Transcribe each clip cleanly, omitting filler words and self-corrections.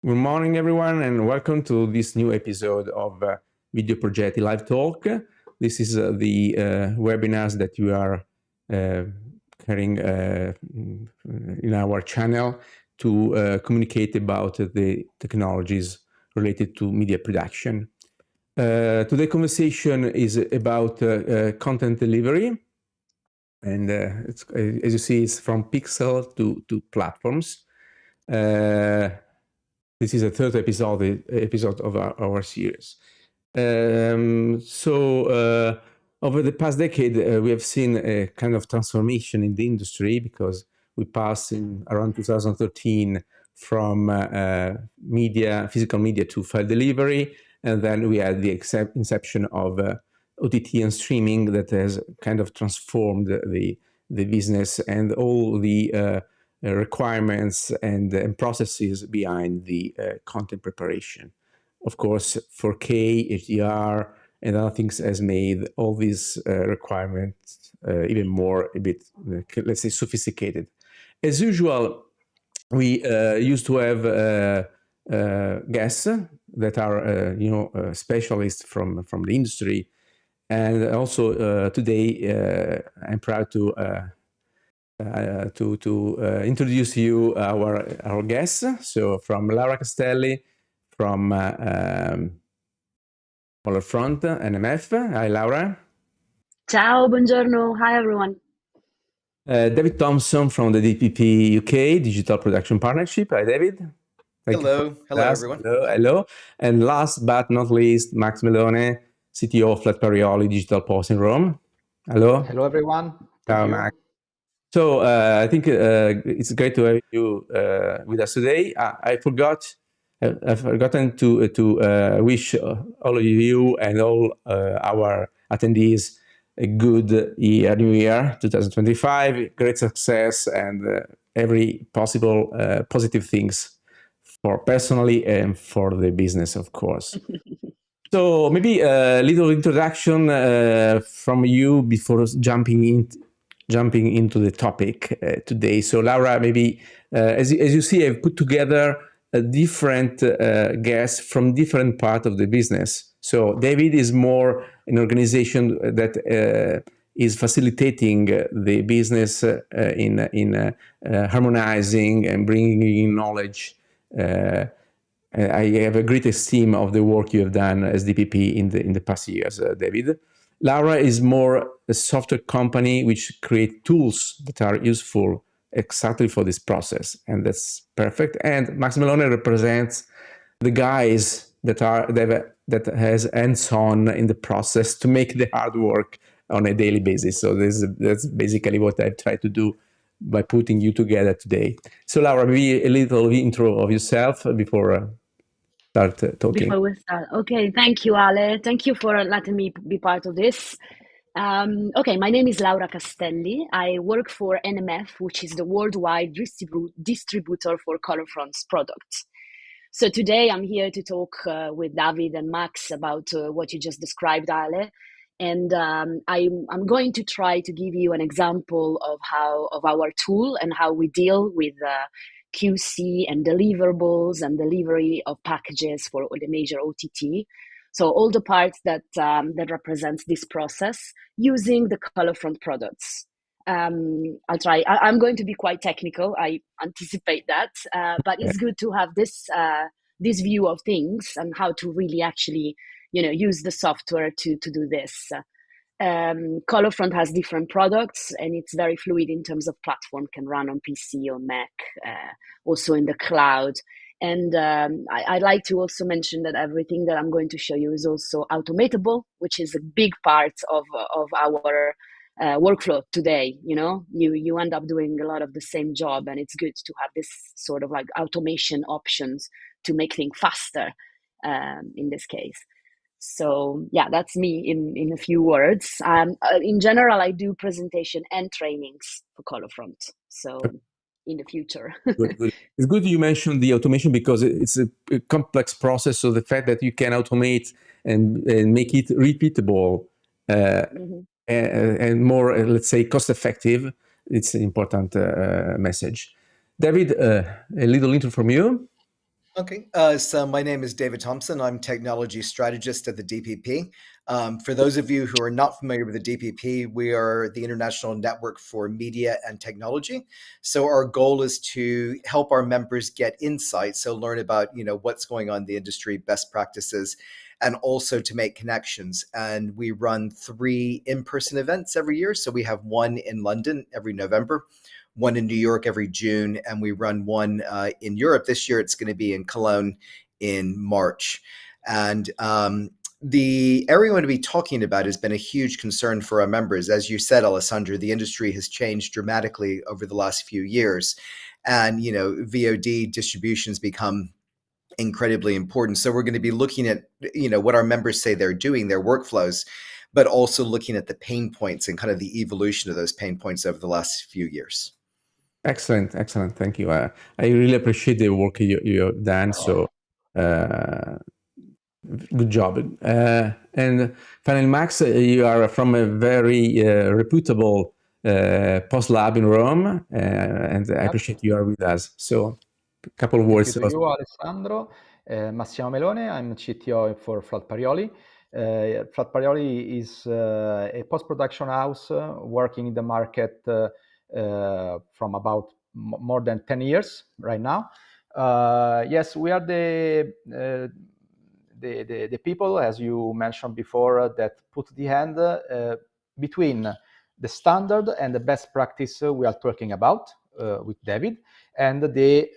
Good morning, everyone, and welcome to this new episode of Video Progetti Live Talk. This is the webinars that we are carrying in our channel to communicate about the technologies related to media production. Today's conversation is about content delivery, and it's, as you see, it's from pixel to platforms. This is the third episode of our series. Over the past decade, we have seen a kind of transformation in the industry because we passed in around 2013 from physical media to file delivery, and then we had the inception of OTT and streaming that has kind of transformed the business and all the requirements and processes behind the content preparation. Of course, 4K, HDR, and other things has made all these requirements even more a bit, let's say, sophisticated. As usual, we used to have guests that are, specialists from the industry, and also today I'm proud to introduce you our guests. So from Laura Castelli, from Front NMF. Hi, Laura. Ciao, buongiorno. Hi, everyone. David Thompson from the DPP UK Digital Production Partnership. Hi, David. Hello, everyone. Hello. And last but not least, Max Melone, CTO of Flat Parioli Digital Post in Rome. Hello. Hello, everyone. Thank Ciao, you. Max. So I think it's great to have you with us today. I've forgotten to wish all of you and all our attendees a good year, new year, 2025, great success, and every possible positive things for personally and for the business, of course. So maybe a little introduction from you before jumping into the topic today. So Laura, maybe as you see, I've put together a different guests from different part of the business. So David is more an organization that is facilitating the business in harmonizing and bringing in knowledge. I have a great esteem of the work you have done as DPP in the past years, David. Laura is more a software company which create tools that are useful exactly for this process, and that's perfect. And Max Melone represents the guys that has hands-on in the process to make the hard work on a daily basis. So that's basically what I've tried to do by putting you together today. So Laura, maybe a little intro of yourself before start talking. Before we start, okay, thank you, Ale. Thank you for letting me be part of this. Okay, my name is Laura Castelli. I work for NMF, which is the worldwide distributor for Colorfront's products. So today I'm here to talk with David and Max about what you just described, Ale. And I'm going to try to give you an example of our tool and how we deal with QC and deliverables and delivery of packages for the major OTT. So all the parts that represents this process using the Colorfront products. I'll try. I'm going to be quite technical. I anticipate that, but it's good to have this view of things and how to really actually, use the software to do this. Colorfront has different products, and it's very fluid in terms of platform. Can run on PC or Mac, also in the cloud. And I'd like to also mention that everything that I'm going to show you is also automatable, which is a big part of our workflow today. You end up doing a lot of the same job, and it's good to have this sort of like automation options to make things faster in this case. So yeah, that's me in a few words. In general, I do presentation and trainings for Colorfront. So in the future. Good. It's good you mentioned the automation because it's a complex process. So the fact that you can automate and make it repeatable and more, let's say, cost effective, it's an important message. David, a little intro from you. Okay, so my name is David Thompson. I'm technology strategist at the DPP. For those of you who are not familiar with the DPP, we are the International Network for Media and Technology. So our goal is to help our members get insights, so learn about what's going on in the industry, best practices, and also to make connections. And we run 3 in-person events every year. So we have one in London every November, one in New York every June, and we run one in Europe. This year, it's going to be in Cologne in March. And the area we're going to be talking about has been a huge concern for our members. As you said, Alessandro, the industry has changed dramatically over the last few years. And, VOD distribution has become incredibly important. So we're going to be looking at, what our members say they're doing, their workflows, but also looking at the pain points and kind of the evolution of those pain points over the last few years. Excellent. Thank you. I really appreciate the work you've done. So good job. And finally, Max, you are from a very reputable post lab in Rome, and I appreciate you are with us. So a couple of words. Thank you to you, Alessandro. Massimo Melone, I'm CTO for Flat Parioli. Flat Parioli is a post-production house working in the market from about more than 10 years right now. Yes, we are the people, as you mentioned before, that put the hand between the standard and the best practice we are talking about with David, and the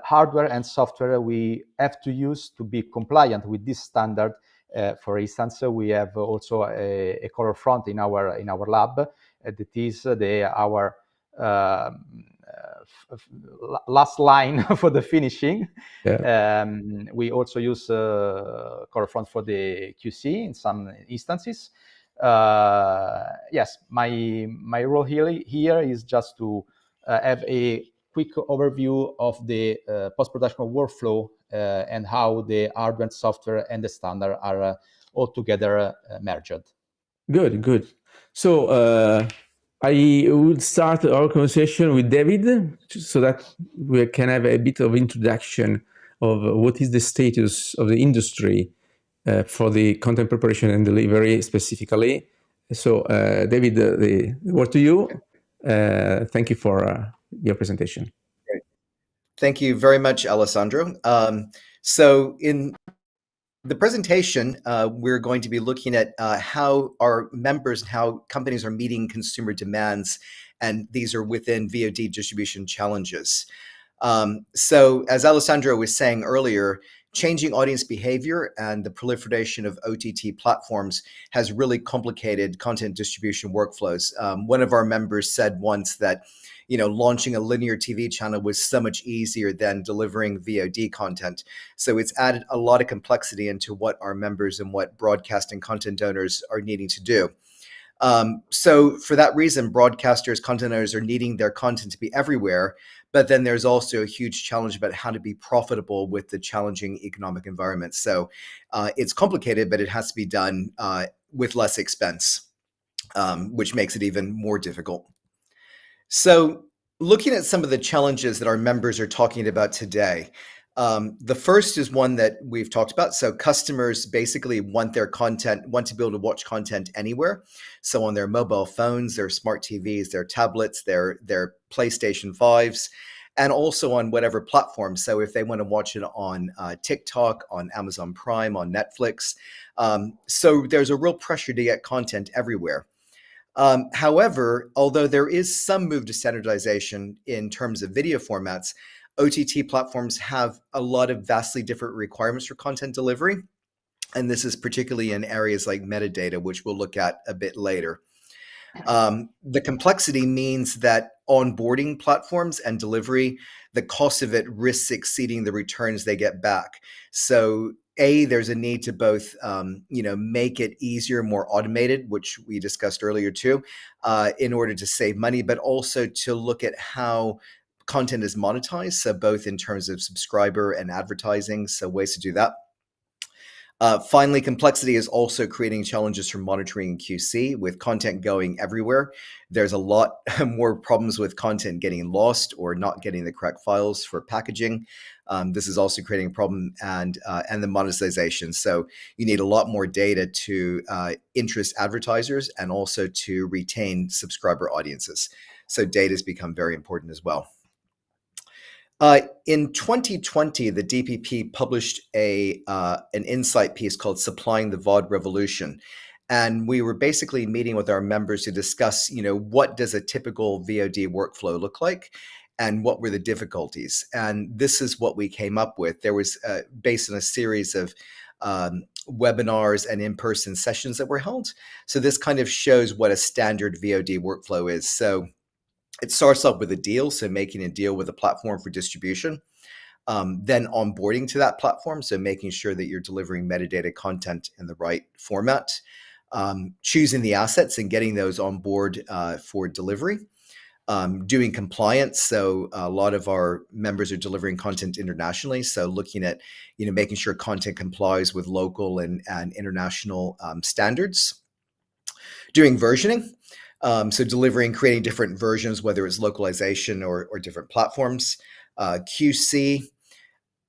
hardware and software we have to use to be compliant with this standard For instance, we have also a color front in our lab that is our last line for the finishing. Yeah. We also use color front for the QC in some instances. Yes, my role here is just to have a quick overview of the post-production workflow and how the hardware and software and the standard are all together merged. Good, good. So I will start our conversation with David so that we can have a bit of introduction of what is the status of the industry for the content preparation and delivery specifically. So David, the word to you. Thank you for your presentation. Great. Thank you very much, Alessandro. So in the presentation, we're going to be looking at how our members and how companies are meeting consumer demands, and these are within VOD distribution challenges. So as Alessandro was saying earlier, changing audience behavior and the proliferation of OTT platforms has really complicated content distribution workflows. One of our members said once that, launching a linear TV channel was so much easier than delivering VOD content. So it's added a lot of complexity into what our members and what broadcasting content owners are needing to do. So for that reason, broadcasters, content owners are needing their content to be everywhere. But then there's also a huge challenge about how to be profitable with the challenging economic environment. So it's complicated, but it has to be done with less expense, which makes it even more difficult. So looking at some of the challenges that our members are talking about today, the first is one that we've talked about. So customers basically want to be able to watch content anywhere. So on their mobile phones, their smart TVs, their tablets, their PlayStation 5s, and also on whatever platform. So if they want to watch it on TikTok, on Amazon Prime, on Netflix. So there's a real pressure to get content everywhere. However, although there is some move to standardization in terms of video formats, OTT platforms have a lot of vastly different requirements for content delivery. And this is particularly in areas like metadata, which we'll look at a bit later. The complexity means that onboarding platforms and delivery, the cost of it risks exceeding the returns they get back. So there's a need to both, make it easier, more automated, which we discussed earlier too, in order to save money, but also to look at how content is monetized. So both in terms of subscriber and advertising, so ways to do that. Finally, complexity is also creating challenges for monitoring and QC. With content going everywhere, there's a lot more problems with content getting lost or not getting the correct files for packaging. This is also creating a problem and the monetization. So you need a lot more data to interest advertisers and also to retain subscriber audiences. So data has become very important as well. In 2020, the DPP published an insight piece called Supplying the VOD Revolution. And we were basically meeting with our members to discuss, what does a typical VOD workflow look like and what were the difficulties? And this is what we came up with. There was, based on a series of webinars and in-person sessions that were held. So this kind of shows what a standard VOD workflow is. So it starts off with a deal, so making a deal with a platform for distribution, then onboarding to that platform, so making sure that you're delivering metadata content in the right format, choosing the assets and getting those on board for delivery, doing compliance. So a lot of our members are delivering content internationally, so looking at making sure content complies with local and international standards, doing versioning. So delivering, creating different versions, whether it's localization or different platforms. QC,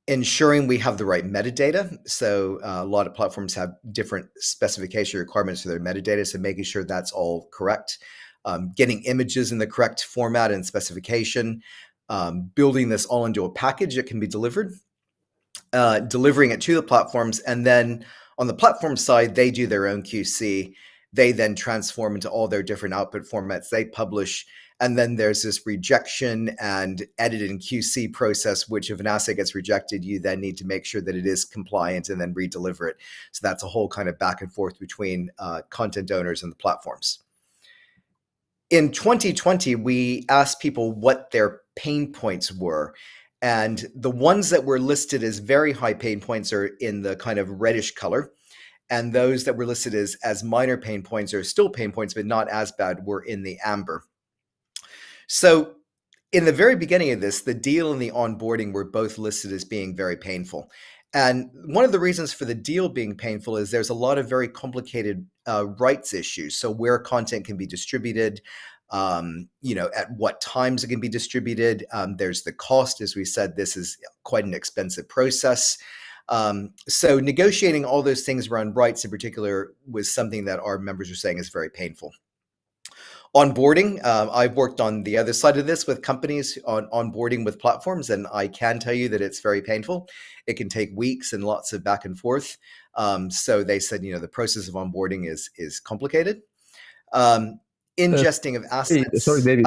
ensuring we have the right metadata. So a lot of platforms have different specification requirements for their metadata, so making sure that's all correct. Getting images in the correct format and specification. Building this all into a package that can be delivered. Delivering it to the platforms, and then on the platform side, they do their own QC. They then transform into all their different output formats they publish, And then there's this rejection and edit and QC process, which if an asset gets rejected, you then need to make sure that it is compliant and then redeliver it. So that's a whole kind of back and forth between content owners and the platforms. In 2020, we asked people what their pain points were. And the ones that were listed as very high pain points are in the kind of reddish color. And those that were listed as minor pain points or still pain points, but not as bad, were in the amber. So in the very beginning of this, the deal and the onboarding were both listed as being very painful. And one of the reasons for the deal being painful is there's a lot of very complicated rights issues. So where content can be distributed, at what times it can be distributed. There's the cost. As we said, this is quite an expensive process. So negotiating all those things around rights in particular was something that our members are saying is very painful. Onboarding, I've worked on the other side of this with companies on onboarding with platforms, and I can tell you that it's very painful. It can take weeks and lots of back and forth. So they said, the process of onboarding is complicated. Ingesting of assets. Sorry, David.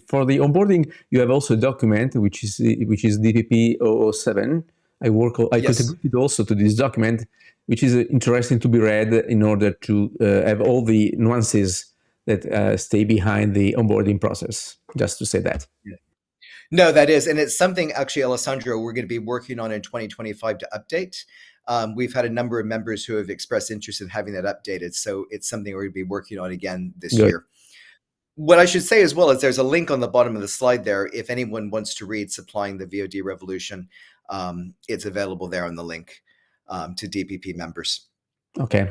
For the onboarding, you have also a document which is DPP 007. I Yes. contributed also to this document, which is interesting to be read in order to have all the nuances that stay behind the onboarding process. Just to say that. Yeah. No, that is, and it's something actually, Alessandro, we're going to be working on in 2025 to update. We've had a number of members who have expressed interest in having that updated, so it's something we're going to be working on again this year. What I should say as well is there's a link on the bottom of the slide there. If anyone wants to read Supplying the VOD Revolution, it's available there on the link to DPP members. Okay.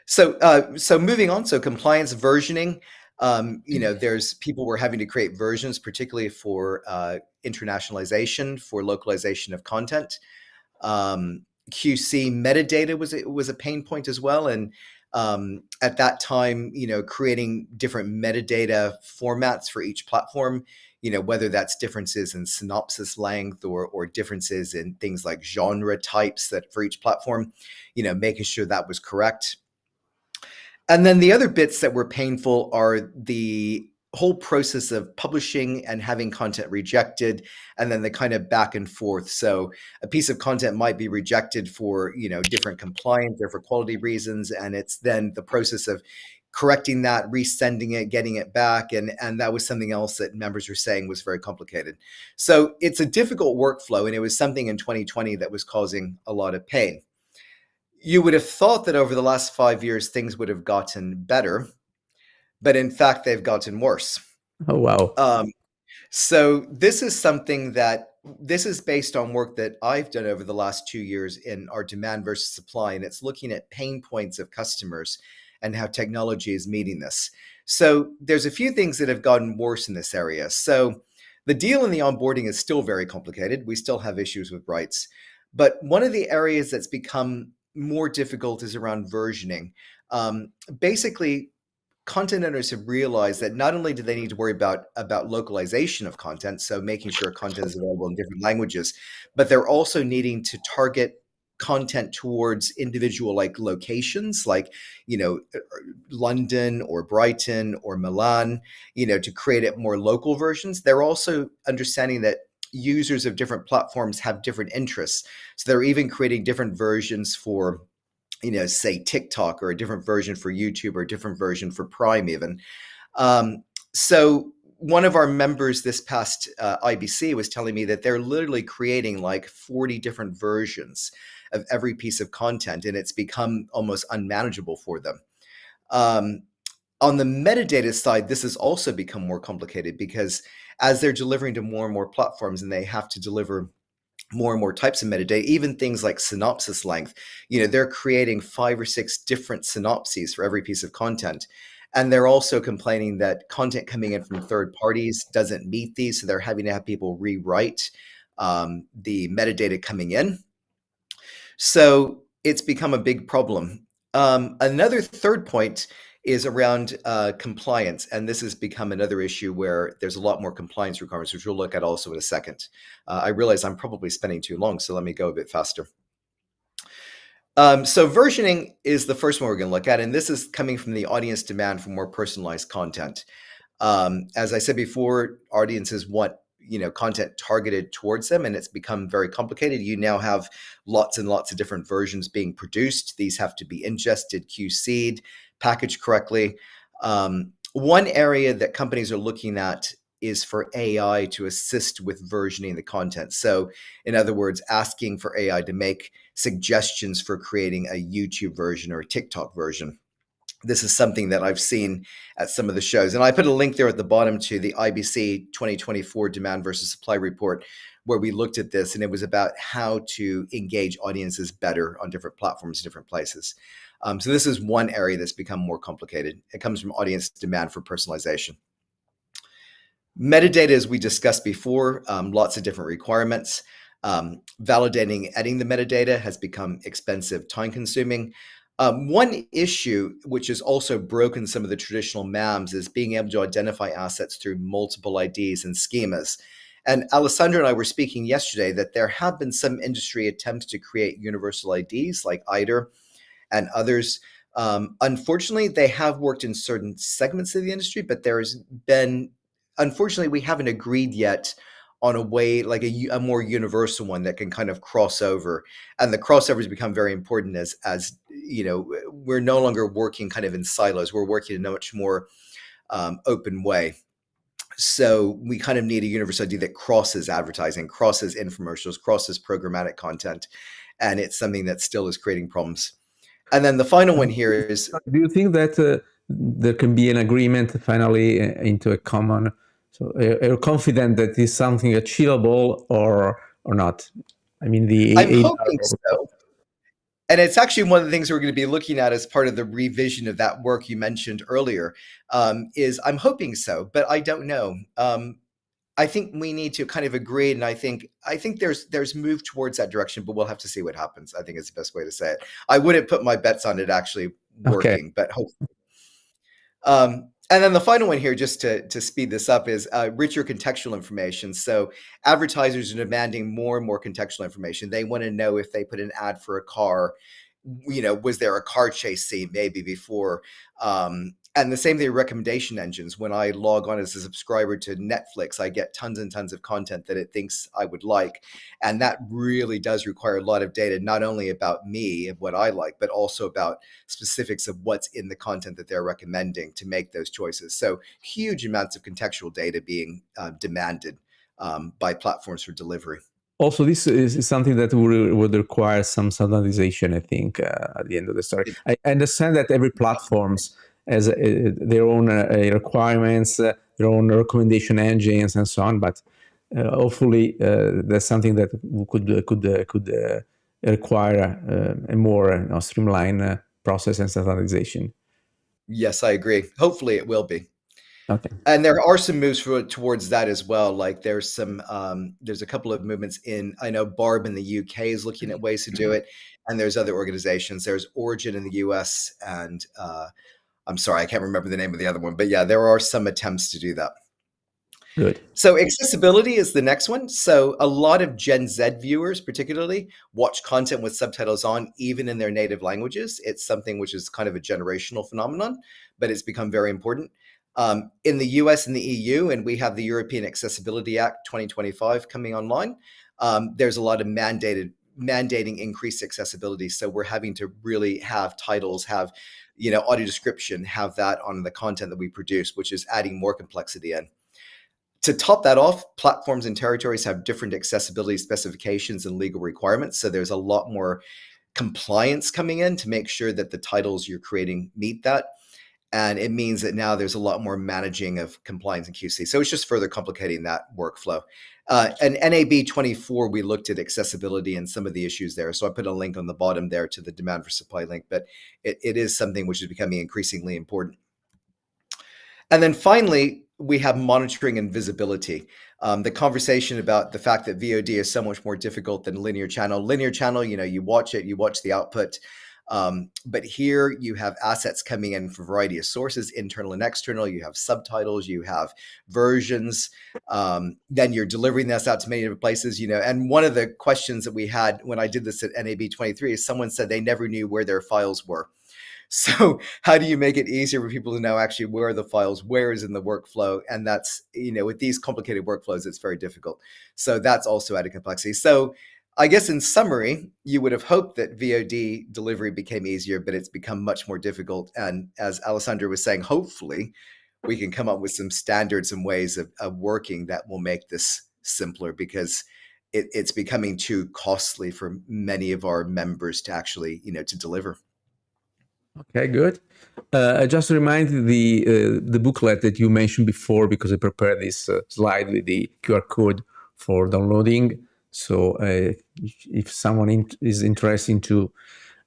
So moving on, so compliance versioning, there's people were having to create versions, particularly for internationalization, for localization of content. QC metadata was a pain point as well. And at that time, creating different metadata formats for each platform, whether that's differences in synopsis length or differences in things like genre types that for each platform, making sure that was correct. And then the other bits that were painful are the whole process of publishing and having content rejected, and then the kind of back and forth. So a piece of content might be rejected for, different compliance or for quality reasons. And it's then the process of correcting that, resending it, getting it back. And that was something else that members were saying was very complicated. So it's a difficult workflow. And it was something in 2020 that was causing a lot of pain. You would have thought that over the last 5 years, things would have gotten better, but in fact, they've gotten worse. Oh, wow. So this is based on work that I've done over the last 2 years in our demand versus supply, and it's looking at pain points of customers and how technology is meeting this. So there's a few things that have gotten worse in this area. So the deal and the onboarding is still very complicated. We still have issues with rights, but one of the areas that's become more difficult is around versioning. Basically, content owners have realized that not only do they need to worry about localization of content, so making sure content is available in different languages, but they're also needing to target content towards individual locations like London or Brighton or Milan, to create it more local versions. They're also understanding that users of different platforms have different interests. So they're even creating different versions for, say TikTok, or a different version for YouTube, or a different version for Prime even. So one of our members this past IBC was telling me that they're literally creating 40 different versions of every piece of content, and it's become almost unmanageable for them. On the metadata side, this has also become more complicated because as they're delivering to more and more platforms and they have to deliver more and more types of metadata, even things like synopsis length, they're creating 5 or 6 different synopses for every piece of content. And they're also complaining that content coming in from third parties doesn't meet these. So they're having to have people rewrite the metadata coming in. So it's become a big problem. Another third point is around compliance. And this has become another issue where there's a lot more compliance requirements, which we'll look at also in a second. I realize I'm probably spending too long, so let me go a bit faster. So versioning is the first one we're going to look at, and this is coming from the audience demand for more personalized content. As I said before, audiences want content targeted towards them, and it's become very complicated. You now have lots and lots of different versions being produced. These have to be ingested, QC'd, packaged correctly. One area that companies are looking at is for AI to assist with versioning the content. So, in other words, asking for AI to make suggestions for creating a YouTube version or a TikTok version. This is something that I've seen at some of the shows. And I put a link there at the bottom to the IBC 2024 Demand versus Supply Report, where we looked at this, and it was about how to engage audiences better on different platforms, different places. So this is one area that's become more complicated. It comes from audience demand for personalization. Metadata, as we discussed before, lots of different requirements. Validating, editing the metadata has become expensive, time-consuming. One issue, which has also broken some of the traditional MAMs, is being able to identify assets through multiple IDs and schemas. And Alessandro and I were speaking yesterday that there have been some industry attempts to create universal IDs like IDER and others. Unfortunately, they have worked in certain segments of the industry, but unfortunately, we haven't agreed yet on a way, like a more universal one that can kind of cross over. And the crossovers become very important as we're no longer working kind of in silos. We're working in a much more open way. So we kind of need a universal ID that crosses advertising, crosses infomercials, crosses programmatic content. And it's something that still is creating problems. And then the final one here is... Do you think that there can be an agreement finally into a common... So are you confident that is something achievable or not? I mean, I'm hoping so. And it's actually one of the things we're going to be looking at as part of the revision of that work you mentioned earlier, is I'm hoping so, but I don't know. I think we need to kind of agree, and I think there's move towards that direction, but we'll have to see what happens. I think is the best way to say it. I wouldn't put my bets on it actually working, but hopefully. And then the final one here, just to speed this up, is richer contextual information. So advertisers are demanding more and more contextual information. They want to know if they put an ad for a car, was there a car chase scene maybe before? And the same thing, recommendation engines. When I log on as a subscriber to Netflix, I get tons and tons of content that it thinks I would like. And that really does require a lot of data, not only about me and what I like, but also about specifics of what's in the content that they're recommending to make those choices. So huge amounts of contextual data being demanded by platforms for delivery. Also, this is something that would require some standardization, I think, at the end of the story. I understand that every platforms has their own requirements, their own recommendation engines, and so on. But hopefully, that's something that could require a more streamlined process and standardization. Yes, I agree. Hopefully, it will be. Okay. And there are some moves towards that as well. Like there's a couple of movements I know Barb in the UK is looking at ways to do it. And there's other organizations. There's Origin in the US. And I'm sorry, I can't remember the name of the other one. But yeah, there are some attempts to do that. Good. So accessibility is the next one. So a lot of Gen Z viewers particularly watch content with subtitles on, even in their native languages. It's something which is kind of a generational phenomenon, but it's become very important. In the US and the EU, and we have the European Accessibility Act 2025 coming online, there's a lot of mandating increased accessibility. So we're having to really have titles, have audio description, have that on the content that we produce, which is adding more complexity in. To top that off, platforms and territories have different accessibility specifications and legal requirements. So there's a lot more compliance coming in to make sure that the titles you're creating meet that. And it means that now there's a lot more managing of compliance and QC. So it's just further complicating that workflow. And NAB 24, we looked at accessibility and some of the issues there. So I put a link on the bottom there to the demand for supply link, but it is something which is becoming increasingly important. And then finally, we have monitoring and visibility. The conversation about the fact that VOD is so much more difficult than linear channel. Linear channel, you watch it, you watch the output. But here you have assets coming in from a variety of sources, internal and external. You have subtitles, you have versions. Then you're delivering this out to many different places, And one of the questions that we had when I did this at NAB 23 is someone said they never knew where their files were. So how do you make it easier for people to know actually where are the files, where is in the workflow? And that's, with these complicated workflows, it's very difficult. So that's also added complexity. So I guess in summary, you would have hoped that VOD delivery became easier, but it's become much more difficult. And as Alessandro was saying, hopefully we can come up with some standards and ways of working that will make this simpler, because it's becoming too costly for many of our members to actually, to deliver. Okay, good. I just reminded the booklet that you mentioned before, because I prepared this slide with the QR code for downloading. So if someone is interested to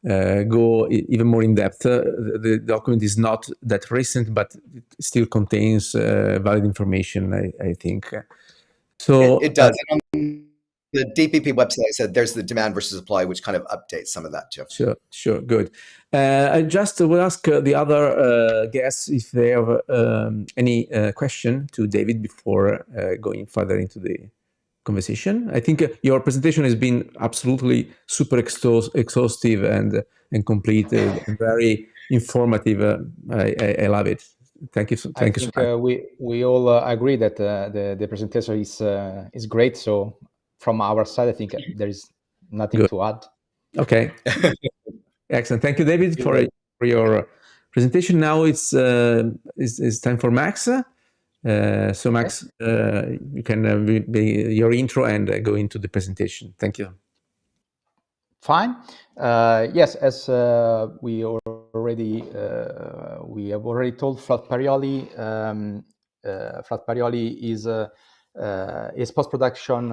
go even more in depth, the document is not that recent, but it still contains valid information, I think. So it does. And on the DPP website said there's the demand versus supply, which kind of updates some of that too. Sure, good. I just will ask the other guests if they have any question to David before going further into the conversation. I think your presentation has been absolutely super exhaustive and complete, and very informative. I love it. Thank you. Thank you so much. We all agree that the presentation is great. So from our side, I think there is nothing Good. to add. Okay. Excellent. Thank you, David, for your presentation. Now it's time for Max. So Max, you can be your intro and go into the presentation. Thank you. Fine. Yes, as we have already told, Flat Parioli. Flat Parioli is post-production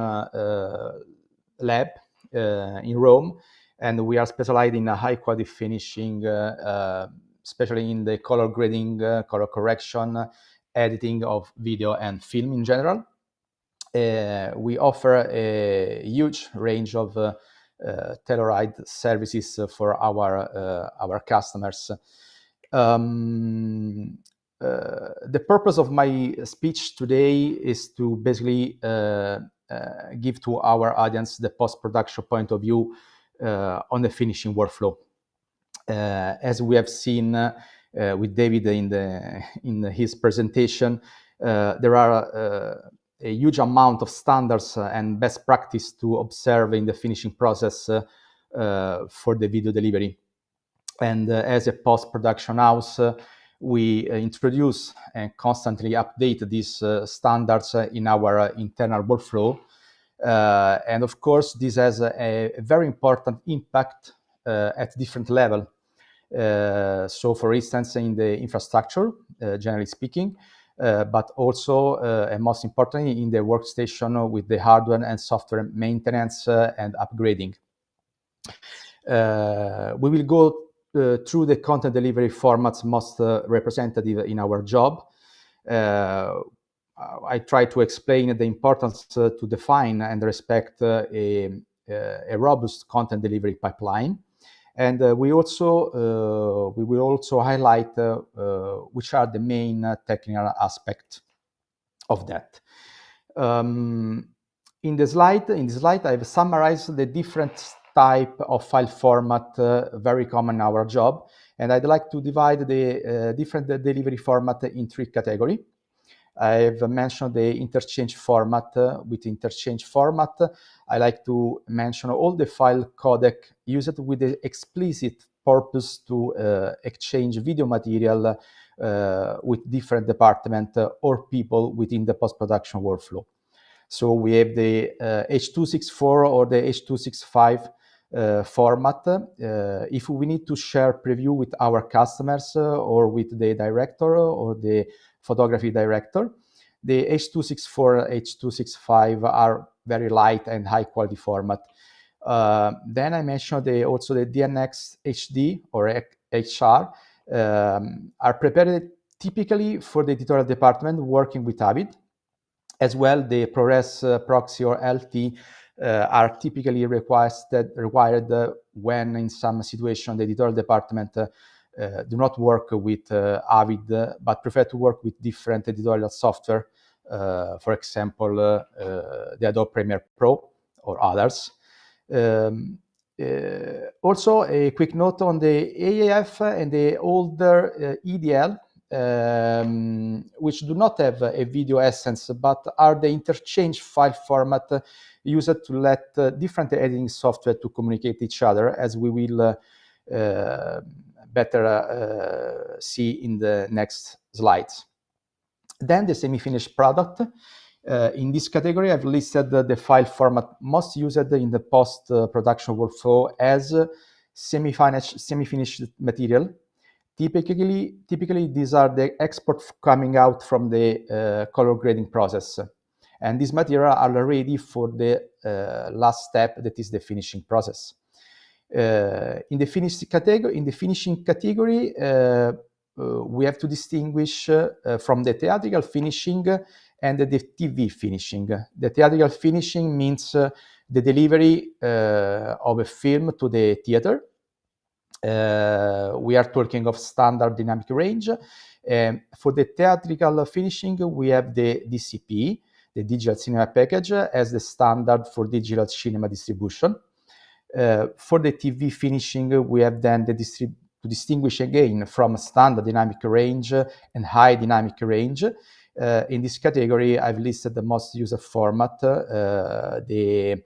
lab in Rome, and we are specialized in high quality finishing, especially in the color grading, color correction, editing of video and film in general. We offer a huge range of tailored services for our customers. The purpose of my speech today is to basically give to our audience the post-production point of view on the finishing workflow. As we have seen with David in his presentation, there are a huge amount of standards and best practice to observe in the finishing process for the video delivery. And as a post-production house, we introduce and constantly update these standards in our internal workflow. And of course, this has a very important impact at different levels. So for instance, in the infrastructure, generally speaking, but also, and most importantly, in the workstation with the hardware and software maintenance and upgrading. We will go through the content delivery formats most representative in our job. I try to explain the importance to define and respect a robust content delivery pipeline. And we will also highlight which are the main technical aspects of that. In the slide, I've summarized the different type of file format very common in our job, and I'd like to divide the different delivery format in three categories. I've mentioned the interchange format. With interchange format, I like to mention all the file codec used with the explicit purpose to exchange video material with different departments or people within the post-production workflow. So we have the H.264 or the H.265 format. If we need to share preview with our customers or with the director or the photography director, the H.264, H.265 are very light and high quality format. Then I mentioned also the DNX HD or HR are prepared typically for the editorial department working with Avid. As well, the ProRes proxy or LT are typically required when in some situation the editorial department do not work with Avid, but prefer to work with different editorial software, for example, the Adobe Premiere Pro or others. Also, a quick note on the AAF and the older EDL, which do not have a video essence, but are the interchange file format used to let different editing software to communicate each other, as we will better see in the next slides. Then the semi-finished product. In this category, I've listed the file format most used in the post-production workflow as semi-finished material. Typically, these are the exports coming out from the color grading process. And these materials are ready for the last step, that is the finishing process. In the finishing category, we have to distinguish from the theatrical finishing and the TV finishing. The theatrical finishing means the delivery of a film to the theater. We are talking of standard dynamic range. For the theatrical finishing, we have the DCP, the digital cinema package, as the standard for digital cinema distribution. For the TV finishing, we have then to distinguish again from standard dynamic range and high dynamic range. In this category, I've listed the most used format, the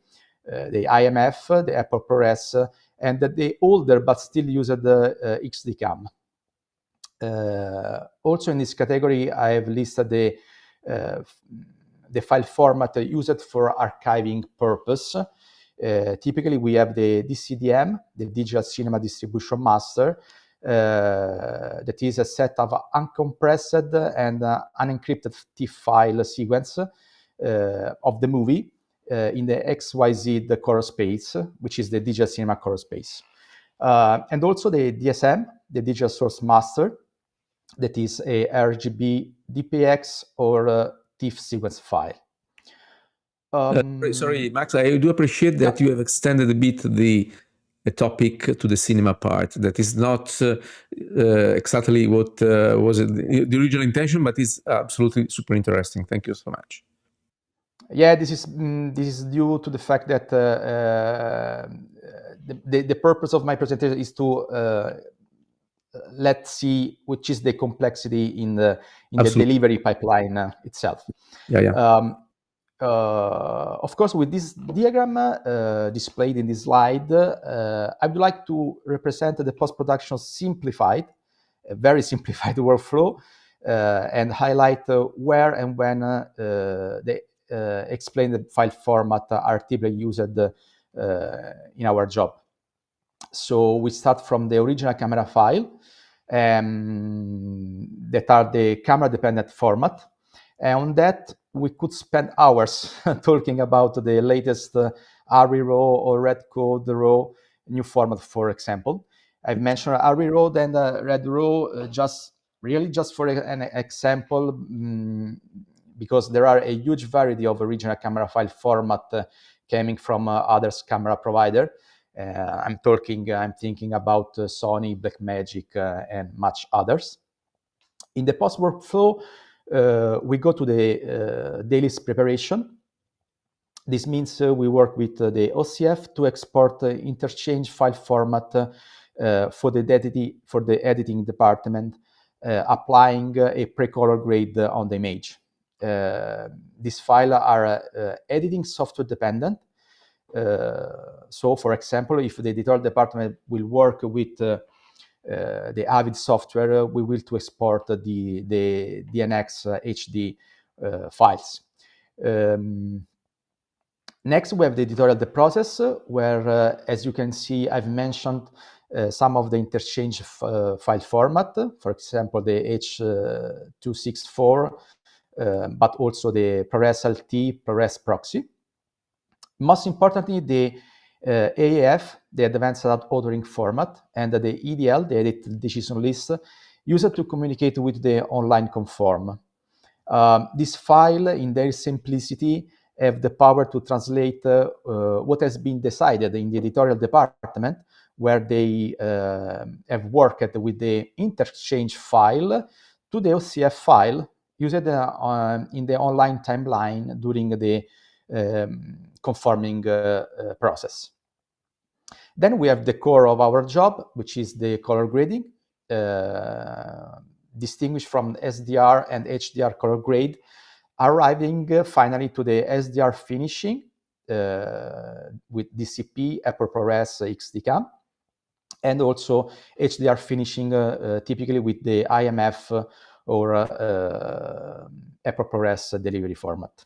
IMF, the Apple ProRes, and the older but still used XDCAM. Also in this category, I have listed the file format used for archiving purpose. Typically, we have the DCDM, the Digital Cinema Distribution Master, that is a set of uncompressed and unencrypted TIFF file sequence of the movie in the XYZ color space, which is the Digital Cinema color space. And also the DSM, the Digital Source Master, that is a RGB DPX or TIFF sequence file. Sorry, Max, I do appreciate that you have extended a bit the topic to the cinema part. That is not exactly what was the original intention, but is absolutely super interesting. Thank you so much. Yeah, this is due to the fact that the purpose of my presentation is to let's see which is the complexity in the delivery pipeline itself. Of course, with this diagram displayed in this slide, I would like to represent the post-production simplified, very simplified workflow, and highlight where and when the explained file format are typically used in our job. So we start from the original camera file that are the camera-dependent format. And on that, we could spend hours talking about the latest ARRI RAW or Red Code RAW new format, for example. I've mentioned ARRI RAW and Red RAW just for an example, because there are a huge variety of original camera file format coming from others camera provider. I'm thinking about Sony, Blackmagic, and much others. In the post workflow, we go to the daily preparation. This means we work with the OCF to export interchange file format for the editing department, applying a pre-color grade on the image. These files are editing software dependent. So, for example, if the editorial department will work with the Avid software, we will to export the DNX HD files. Next, we have the editorial process, where, as you can see, I've mentioned some of the interchange file format, for example, the H.264, but also the ProRes LT, ProRes Proxy. Most importantly, the AAF, the Advanced Adult Authoring Format, and the EDL, the Edit Decision List, used to communicate with the online conform. This file, in their simplicity, have the power to translate what has been decided in the editorial department, where they have worked with the interchange file to the OCF file used in the online timeline during the conforming process. Then we have the core of our job, which is the color grading, distinguished from SDR and HDR color grade, arriving finally to the SDR finishing with DCP, Apple ProRes, XDCAM, and also HDR finishing typically with the IMF or Apple ProRes delivery format.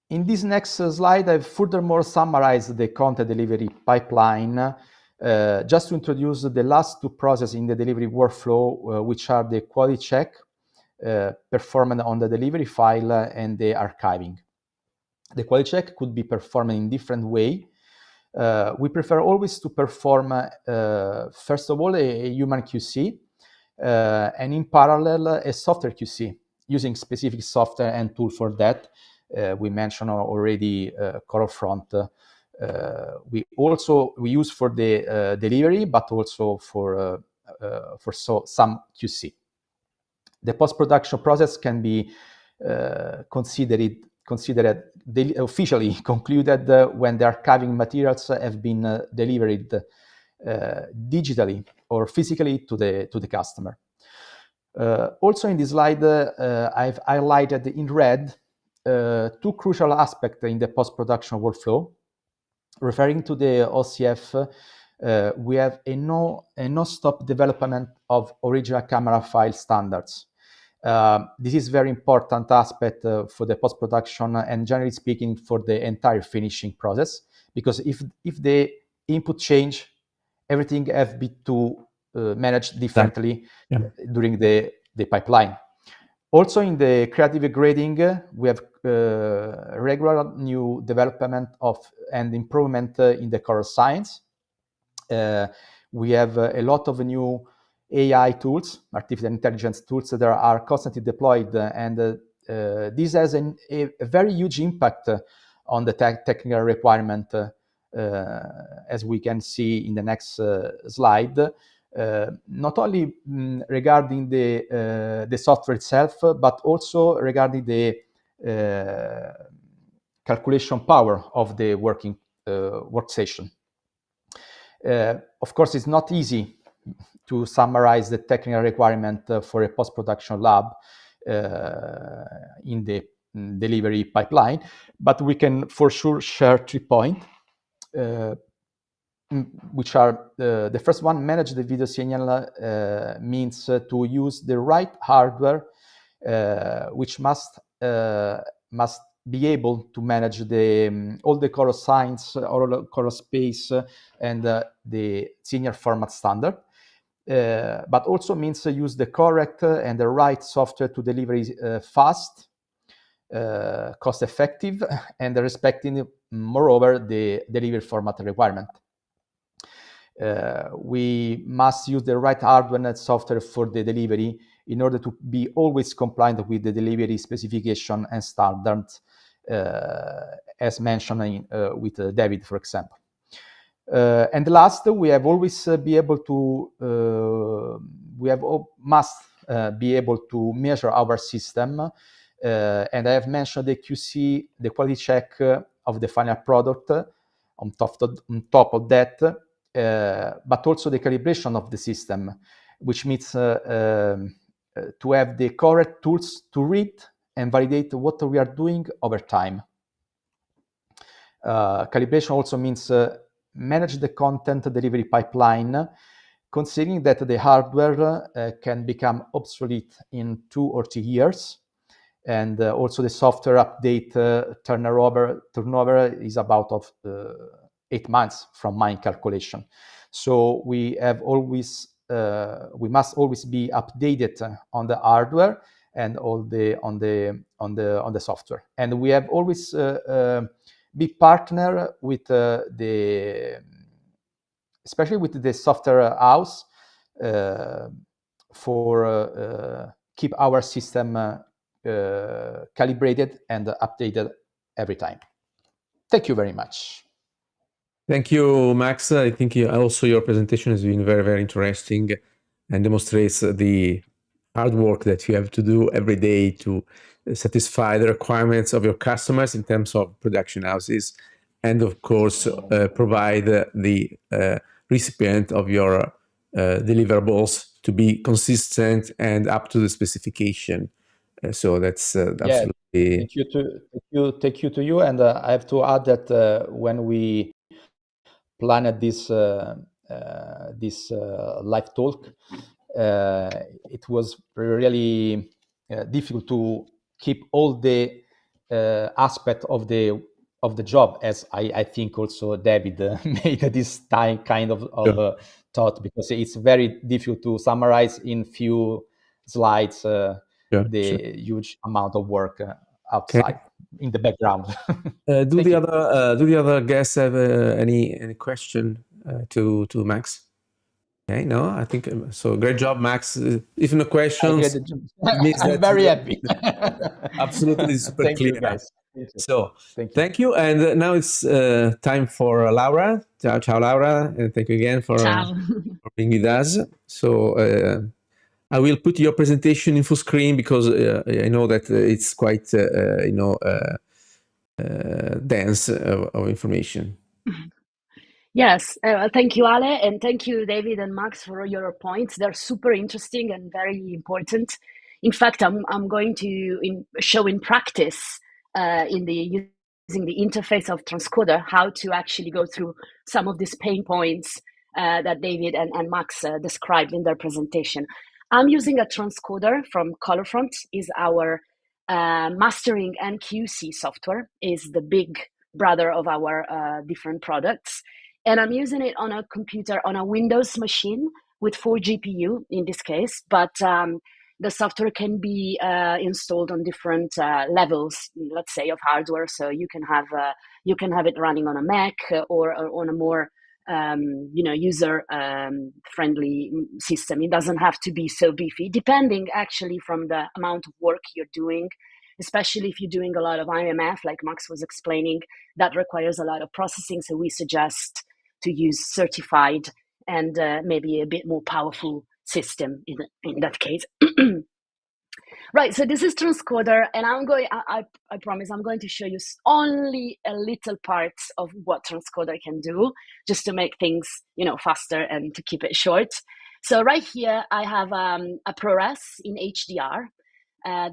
In this next slide, I've furthermore summarized the content delivery pipeline just to introduce the last two processes in the delivery workflow, which are the quality check performed on the delivery file and the archiving. The quality check could be performed in different ways. We prefer always to perform, first of all, a human QC, and in parallel, a software QC, using specific software and tool for that. We mentioned already ColorFront. We use for the delivery, but also for some QC. The post-production process can be considered officially concluded when the archiving materials have been delivered digitally or physically to the customer. Also in this slide, I've highlighted in red two crucial aspects in the post-production workflow. Referring to the OCF, we have a no-stop development of original camera file standards. This is very important aspect for the post-production and generally speaking for the entire finishing process, because if the input change, everything has to be managed differently during the pipeline. Also in the creative grading, we have regular new development of and improvement in the color science. We have a lot of new AI tools, artificial intelligence tools that are constantly deployed, and this has a very huge impact on the technical requirement, as we can see in the next slide. Not only regarding the software itself, but also regarding the calculation power of the workstation. Of course, it's not easy to summarize the technical requirement for a post-production lab in the delivery pipeline, but we can for sure share 3 points, which are the first one: manage the video signal means to use the right hardware, which must be able to manage all the color science, all the color space, and the signal format standard. But also means to use the correct and the right software to deliver fast, cost-effective, and respecting, moreover, the delivery format requirement. We must use the right hardware and software for the delivery in order to be always compliant with the delivery specification and standards, as mentioned with David, for example. And last, we have always be able to must be able to measure our system, and I have mentioned the QC, the quality check of the final product on top of that, but also the calibration of the system, which means to have the correct tools to read and validate what we are doing over time. Calibration also means manage the content delivery pipeline, considering that the hardware can become obsolete in 2 or 3 years, and also the software update turnover is about 8 months from my calculation. So we must always be updated on the hardware and on the software, and we have always be partner with especially with the software house for keep our system calibrated and updated every time. Thank you very much. Thank you, Max. I think also your presentation has been very, very interesting and demonstrates the hard work that you have to do every day to satisfy the requirements of your customers in terms of production houses and of course provide the recipient of your deliverables to be consistent and up to the specification. So that's absolutely. Thank you to you. And I have to add that when we planned this live talk, it was really difficult to keep all the aspect of the job, as I think also David made this kind of Sure. thought, because it's very difficult to summarize in few slides the huge amount of work outside in the background. Do the other guests have any question to Max? Okay, no, I think so. Great job, Max. If no questions, it means I'm that very happy. Absolutely super Thank clear. you, guys. So thank you. And now it's time for Laura. Ciao, Laura, and thank you again for being with us. So I will put your presentation in full screen because I know that it's quite dense of information. Yes, thank you, Ale, and thank you, David and Max, for your points. They're super interesting and very important. In fact, I'm going to show in practice using the interface of Transcoder how to actually go through some of these pain points that David and Max described in their presentation. I'm using a Transcoder from Colorfront. Is our mastering and QC software, is the big brother of our different products. And I'm using it on a computer, on a Windows machine with 4 GPU in this case, but the software can be installed on different levels, let's say, of hardware. So you can have it running on a Mac or on a more user friendly system. It doesn't have to be so beefy, depending actually from the amount of work you're doing. Especially if you're doing a lot of IMF, like Max was explaining, that requires a lot of processing. So we suggest to use certified and maybe a bit more powerful system in that case. Right, so this is Transcoder, and I promise I'm going to show you only a little part of what Transcoder can do, just to make things, faster and to keep it short. So right here, I have a ProRes in HDR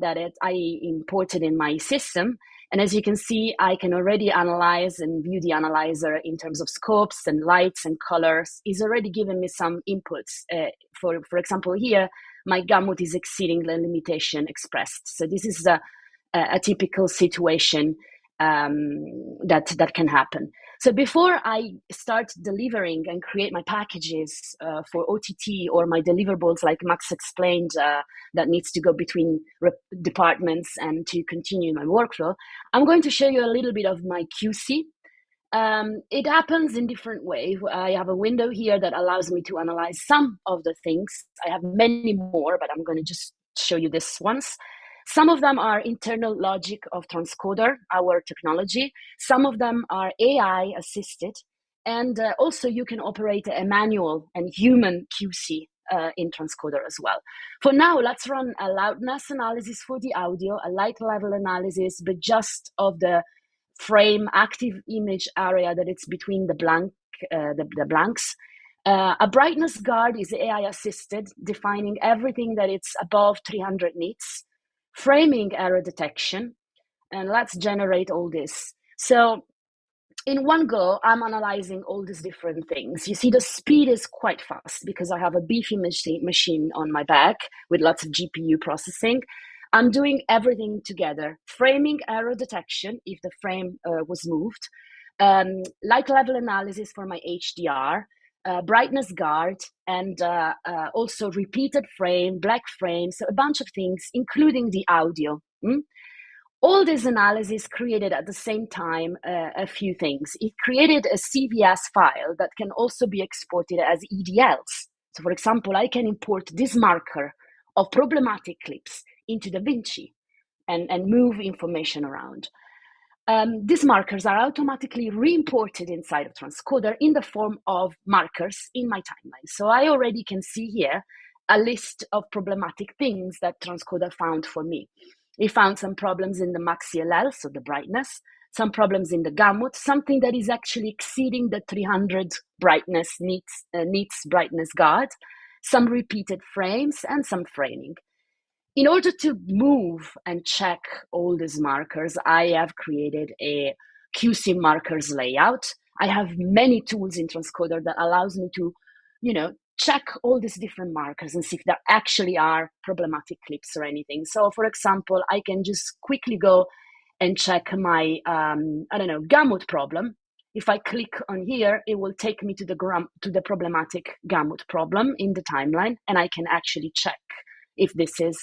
that I imported in my system. And as you can see, I can already analyze and view the analyzer in terms of scopes and lights and colors. It's already given me some inputs. For example, here, my gamut is exceeding the limitation expressed. So this is a typical situation that can happen. So before I start delivering and create my packages for OTT or my deliverables, like Max explained, that needs to go between departments and to continue my workflow, I'm going to show you a little bit of my QC. It happens in different ways. I have a window here that allows me to analyze some of the things. I have many more, but I'm going to just show you this once. Some of them are internal logic of Transcoder, our technology. Some of them are AI assisted. And also you can operate a manual and human QC in Transcoder as well. For now, let's run a loudness analysis for the audio, a light level analysis, but just of the frame active image area that it's between the blanks. A brightness guard is AI assisted, defining everything that it's above 300 nits. Framing error detection, and let's generate all this. So in one go, I'm analyzing all these different things. You see, the speed is quite fast because I have a beefy machine on my back with lots of GPU processing. I'm doing everything together. Framing error detection, if the frame was moved. Light level analysis for my HDR. Brightness guard, and also repeated frame, black frame, so a bunch of things, including the audio. All this analysis created at the same time a few things. It created a CVS file that can also be exported as EDLs. So for example, I can import this marker of problematic clips into DaVinci and move information around. These markers are automatically re-imported inside of Transcoder in the form of markers in my timeline. So I already can see here a list of problematic things that Transcoder found for me. It found some problems in the max CLL, so the brightness, some problems in the gamut, something that is actually exceeding the 300 brightness nits brightness guard, some repeated frames, and some framing. In order to move and check all these markers, I have created a QC markers layout. I have many tools in Transcoder that allows me to, check all these different markers and see if there actually are problematic clips or anything. So for example, I can just quickly go and check my, gamut problem. If I click on here, it will take me to the problematic gamut problem in the timeline, and I can actually check if this is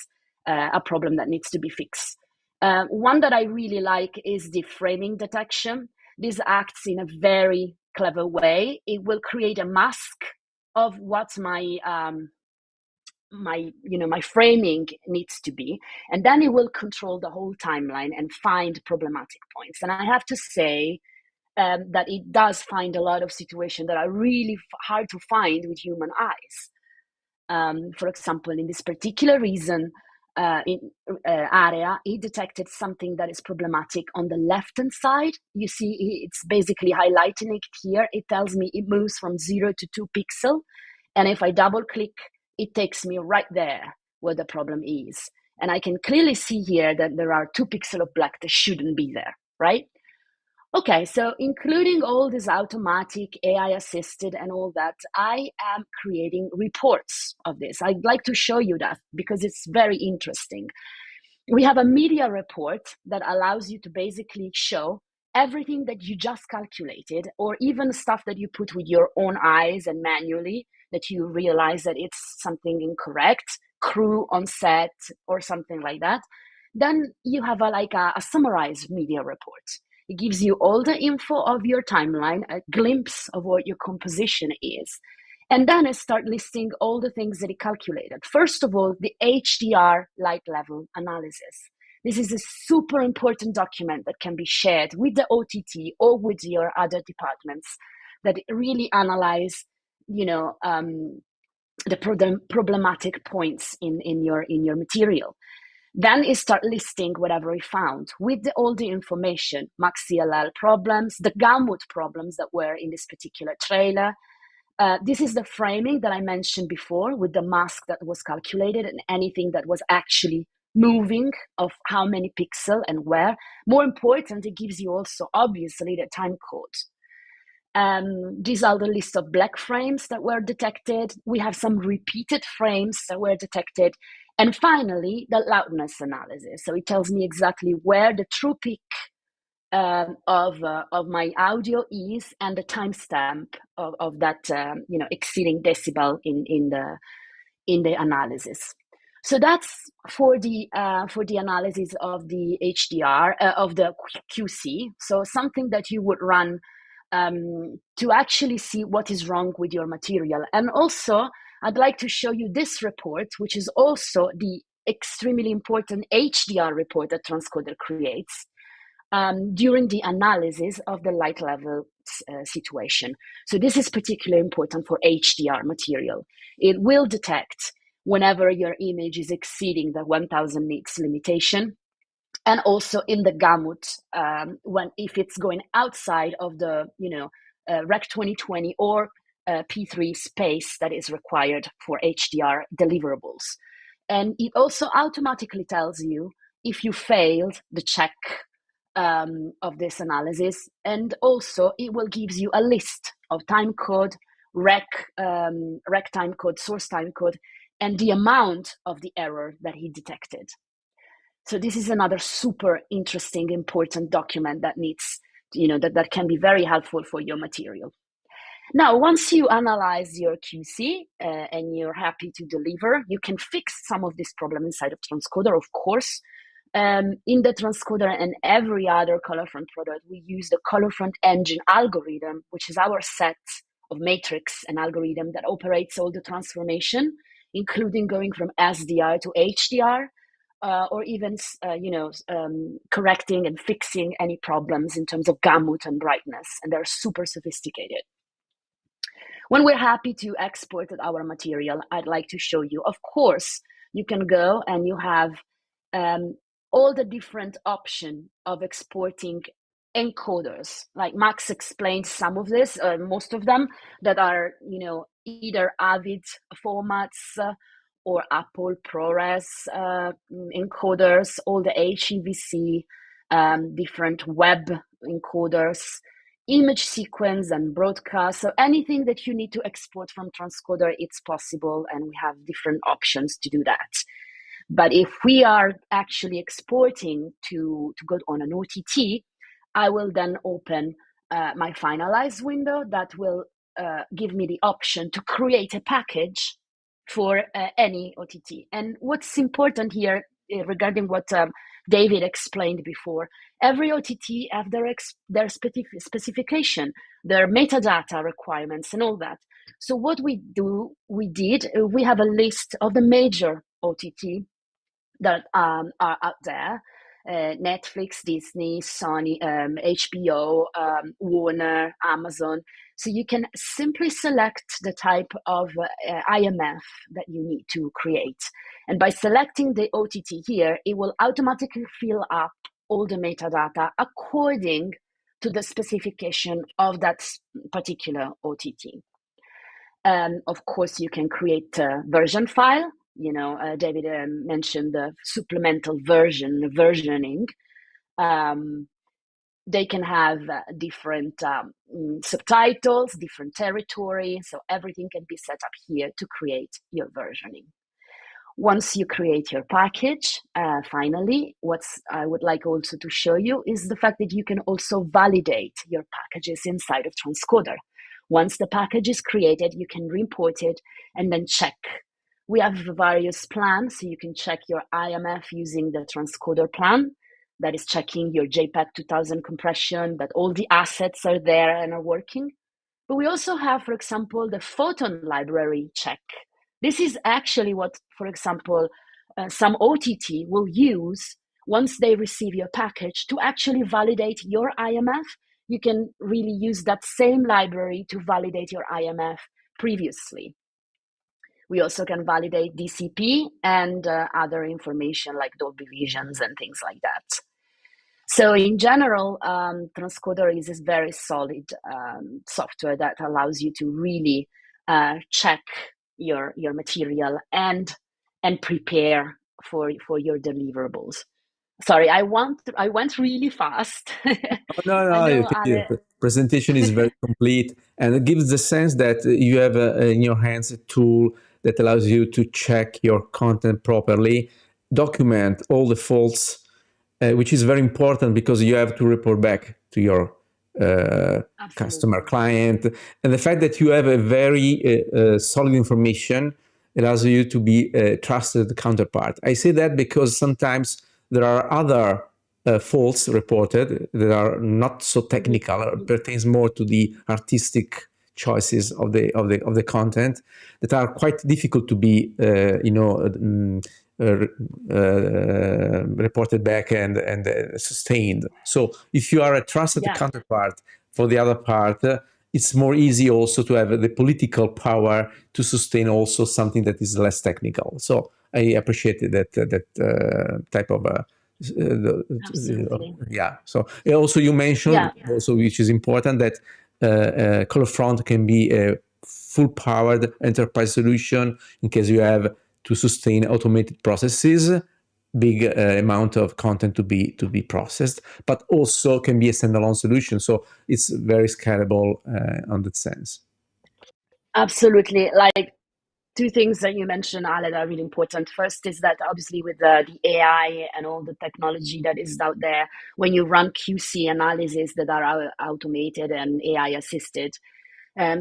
a problem that needs to be fixed. One that I really like is the framing detection. This acts in a very clever way. It will create a mask of what my framing needs to be, and then it will control the whole timeline and find problematic points. And I have to say that it does find a lot of situations that are really hard to find with human eyes. For example, in this particular area, it detected something that is problematic on the left-hand side. You see, it's basically highlighting it here. It tells me it moves from 0 to 2 pixel. And if I double click, it takes me right there where the problem is. And I can clearly see here that there are 2 pixels of black that shouldn't be there, right? Okay, so including all this automatic AI assisted and all that, I am creating reports of this. I'd like to show you that because it's very interesting. We have a media report that allows you to basically show everything that you just calculated, or even stuff that you put with your own eyes and manually that you realize that it's something incorrect, crew on set or something like that. Then you have a summarized media report. It gives you all the info of your timeline, a glimpse of what your composition is. And then I start listing all the things that it calculated. First of all, the HDR light level analysis. This is a super important document that can be shared with the OTT or with your other departments that really analyze, the problematic points in your material. Then you start listing whatever we found with all the information, max CLL problems, the gamut problems that were in this particular trailer. This is the framing that I mentioned before with the mask that was calculated and anything that was actually moving of how many pixels and where. More important, it gives you also obviously the time code. These are the list of black frames that were detected. We have some repeated frames that were detected. And finally, the loudness analysis. So it tells me exactly where the true peak of my audio is and the timestamp of that exceeding decibel in the analysis. So that's for the analysis of the HDR of the QC. So something that you would run to actually see what is wrong with your material. And also, I'd like to show you this report, which is also the extremely important HDR report that Transcoder creates during the analysis of the light level situation. So this is particularly important for HDR material. It will detect whenever your image is exceeding the 1000 nits limitation, and also in the gamut if it's going outside of the Rec 2020 or P3 space that is required for HDR deliverables. And it also automatically tells you if you failed the check of this analysis, and also it will give you a list of time code, rec time code, source time code, and the amount of the error that he detected. So this is another super interesting, important document that needs, that can be very helpful for your material. Now, once you analyze your QC and you're happy to deliver, you can fix some of this problem inside of Transcoder, of course. In the Transcoder and every other ColorFront product, we use the ColorFront engine algorithm, which is our set of matrix and algorithm that operates all the transformation, including going from SDR to HDR. Or even correcting and fixing any problems in terms of gamut and brightness, and they're super sophisticated. When we're happy to export our material, I'd like to show you, of course, you can go and you have all the different options of exporting encoders. Like Max explained some of this, most of them, that are, either Avid formats or Apple ProRes encoders, all the HEVC, different web encoders, image sequence and broadcast. So anything that you need to export from transcoder, it's possible, and we have different options to do that. But if we are actually exporting to go on an OTT, I will then open my finalize window that will give me the option to create a package for any OTT. And what's important here regarding what David explained before, every OTT have their specification, their metadata requirements and all that. So what we have a list of the major OTT that are out there. Netflix, Disney, Sony, HBO, Warner, Amazon. So you can simply select the type of IMF that you need to create. And by selecting the OTT here, it will automatically fill up all the metadata according to the specification of that particular OTT. Of course, you can create a version file. David mentioned the supplemental versioning. They can have different subtitles, different territory. So everything can be set up here to create your versioning. Once you create your package, finally, what I would like also to show you is the fact that you can also validate your packages inside of transcoder. Once the package is created, you can re-import it and then check. We have various plans, so you can check your IMF using the transcoder plan. That is checking your JPEG 2000 compression, that all the assets are there and are working. But we also have, for example, the photon library check. This is actually what, for example, some OTT will use once they receive your package to actually validate your IMF. You can really use that same library to validate your IMF previously. We also can validate DCP and other information like Dolby Visions and things like that. So in general, transcoder is a very solid software that allows you to really check your material and prepare for your deliverables. Sorry, I went really fast. No, I know, the presentation is very complete, and it gives the sense that you have in your hands a tool that allows you to check your content properly, document all the faults, which is very important because you have to report back to your customer client. And the fact that you have a very solid information allows you to be a trusted counterpart. I say that because sometimes there are other faults reported that are not so technical, or pertains more to the artistic choices of the content, that are quite difficult to be reported back and sustained. So if you are a trusted counterpart for the other part, it's more easy also to have the political power to sustain also something that is less technical. So I appreciate that type of So also you mentioned also, which is important, that ColorFront can be a full powered enterprise solution in case you have to sustain automated processes, big amount of content to be processed, but also can be a standalone solution. So it's very scalable on that sense. Absolutely. Like, two things that you mentioned, Ale, that are really important. First is that obviously with the AI and all the technology that is out there, when you run QC analysis that are automated and AI assisted,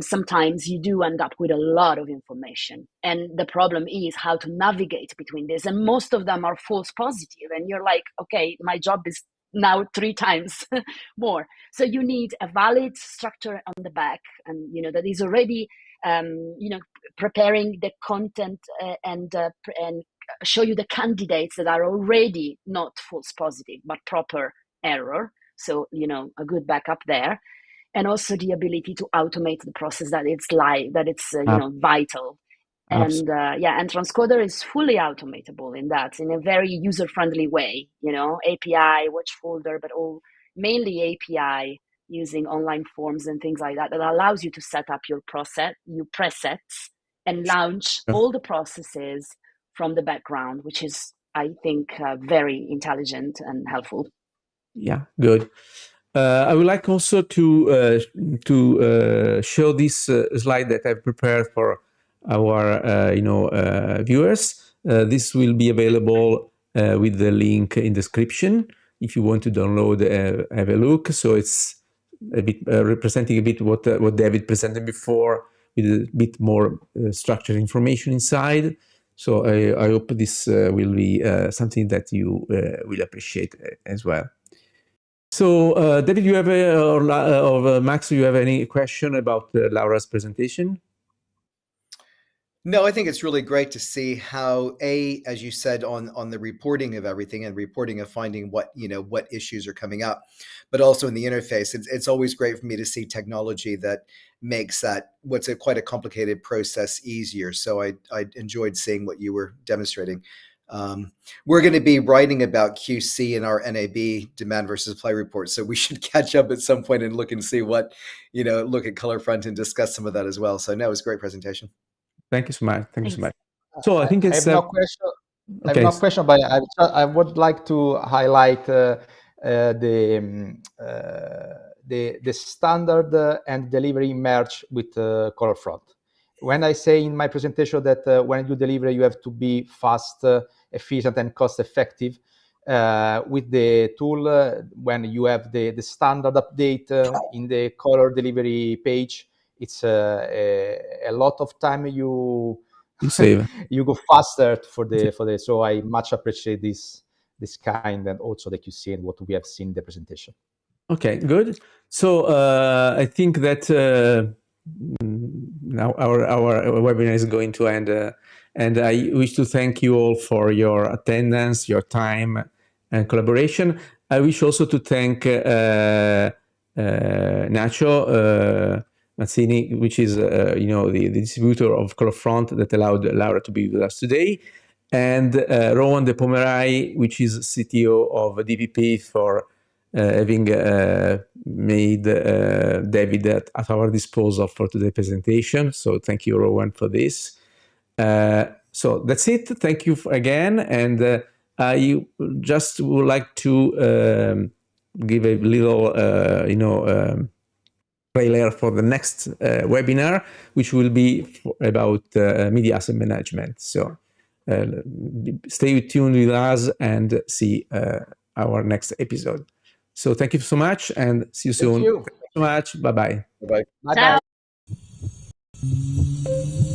sometimes you do end up with a lot of information. And the problem is how to navigate between this. And most of them are false positive. And you're like, okay, my job is now 3 times more. So you need a valid structure on the back, and that is already preparing the content and show you the candidates that are already not false positive but proper error. So a good backup there, and also the ability to automate the process that it's vital. And and transcoder is fully automatable in a very user-friendly way. API, watch folder, but all mainly API using online forms and things like that, that allows you to set up your presets and launch all the processes from the background, which is, I think, very intelligent and helpful. Yeah, good. I would like also to show this slide that I've prepared for our viewers. This will be available with the link in description if you want to download, have a look. So it's a bit representing a bit what David presented before, with a bit more structured information inside. So I hope this will be something that you will appreciate as well. So, David, you have or Max, you have any question about Laura's presentation? No, I think it's really great to see how, as you said, on the reporting of everything and reporting of finding what issues are coming up, but also in the interface. It's always great for me to see technology that makes that quite a complicated process easier. So I enjoyed seeing what you were demonstrating. We're going to be writing about QC in our NAB demand versus supply report, so we should catch up at some point and look and see look at ColorFront and discuss some of that as well. So no, it was a great presentation. Thank you so much. Thank you so much. Thanks. So I think it's. I have no question. I Okay. have no question, but I would like to highlight the standard and delivery merge with ColorFront. When I say in my presentation that when you deliver, you have to be fast, efficient, and cost effective. With the tool, when you have the standard update in the color delivery page, it's a lot of time you save. you go faster for the. So I much appreciate this kind, and also that you see what we have seen in the presentation. Okay, good. So I think that now our webinar is going to end, and I wish to thank you all for your attendance, your time, and collaboration. I wish also to thank Nacho Mazzini, which is the distributor of ColorFront that allowed Laura to be with us today, and Rowan de Pomerai, which is CTO of DPP, for having made David at our disposal for today's presentation. So thank you, Rowan, for this. So that's it. Thank you again. And I just would like to give a little, trailer for the next webinar, which will be about media asset management. So stay tuned with us and see our next episode. So thank you so much and see you soon. Thank you. Thank you so much. Bye-bye. Bye-bye. Bye-bye. Ciao.